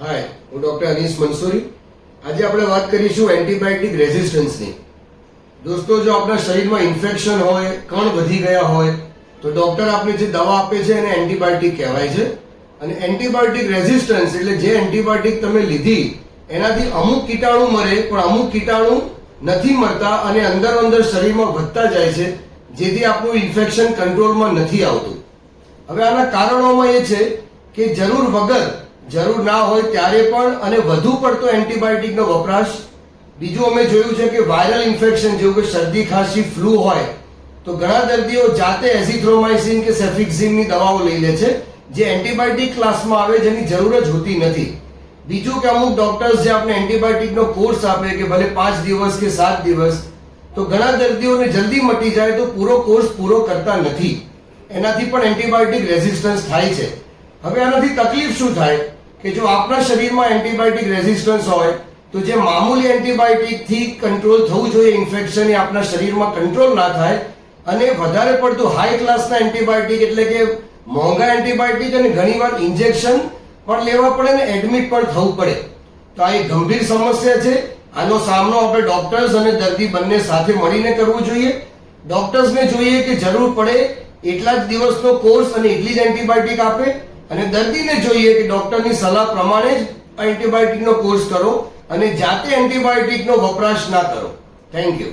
હાય, હું ડોક્ટર અનીસ મંસૂરી. આજે આપણે વાત કરીશું એન્ટીબાયોટિક રેઝિસ્ટન્સની. દોસ્તો, જો આપણા શરીરમાં ઇન્ફેક્શન હોય, કણ વધી ગયા હોય, તો ડોક્ટર આપણે જે દવા આપે છે એને એન્ટીબાયોટિક કહેવાય છે. અને એન્ટીબાયોટિક રેઝિસ્ટન્સ એટલે જે એન્ટીબાયોટિક તમે લીધી એનાથી અમુક કીટાણુ મરે, પણ અમુક કીટાણુ નથી મરતા અને અંદર શરીરમાં વધતા જાય છે, જેથી આપણું ઇન્ફેક્શન કંટ્રોલમાં નથી આવતું. હવે આના કારણોમાં એ છે કે જરૂર વગર, જરૂર ના હોય ત્યારે પણ અને વધુ પડતો એન્ટીબાયોટિકનો વપરાશ. બીજું અમે જોયું છે કે વાયરલ ઇન્ફેક્શન જેવું કે શરદી, ખાંસી, ફ્લૂ હોય તો ઘણા દર્દીઓ જાતે એઝિથ્રોમાઇસિન કે સેફિક્ઝિમની દવાઓ લઈ લે છે, જે એન્ટીબાયોટિક ક્લાસમાં આવે, જેની જરૂર જ હોતી નથી. બીજું કે અમુક ડોક્ટર્સ જે આપણે એન્ટીબાયોટિકનો કોર્સ આપે કે ભલે 5 દિવસ કે 7 દિવસ, તો ઘણા દર્દીઓને જલ્દી મટી જાય તો પૂરો કોર્સ પૂરો કરતા નથી. એનાથી પણ એન્ટીબાયોટિક રેઝિસ્ટન્સ થાય છે. હવે આનાથી તકલીફ શું થાય કે જો આપણા શરીરમાં એન્ટીબાયોટિક રેઝિસ્ટન્સ હોય તો જે મામૂલી એન્ટીબાયોટિકથી કંટ્રોલ થવું જોઈએ ઇન્ફેક્શન, એ આપણા શરીરમાં કંટ્રોલ ના થાય અને વધારે પડતું હાઈ ક્લાસના એન્ટીબાયોટિક એટલે કે મોંઘા એન્ટીબાયોટિક અને ઘણીવાર ઇન્જેક્શન પણ લેવા પડે ને એડમિટ પણ થવું પડે. તો આ એક ગંભીર સમસ્યા છે. આનો સામનો આપણે ડોક્ટર્સ અને દર્દી બંને સાથે મળીને કરવું જોઈએ. ડોક્ટર્સને જોઈએ કે જરૂર પડે એટલા જ દિવસનો કોર્સ અને એટલી જ એન્ટીબાયોટિક આપે, અને દર્દીને જોઈએ કે ડોક્ટરની સલાહ પ્રમાણે જ એન્ટીબાયોટિકનો કોર્સ કરો અને જાતે એન્ટીબાયોટિકનો વપરાશ ના કરો. Thank you.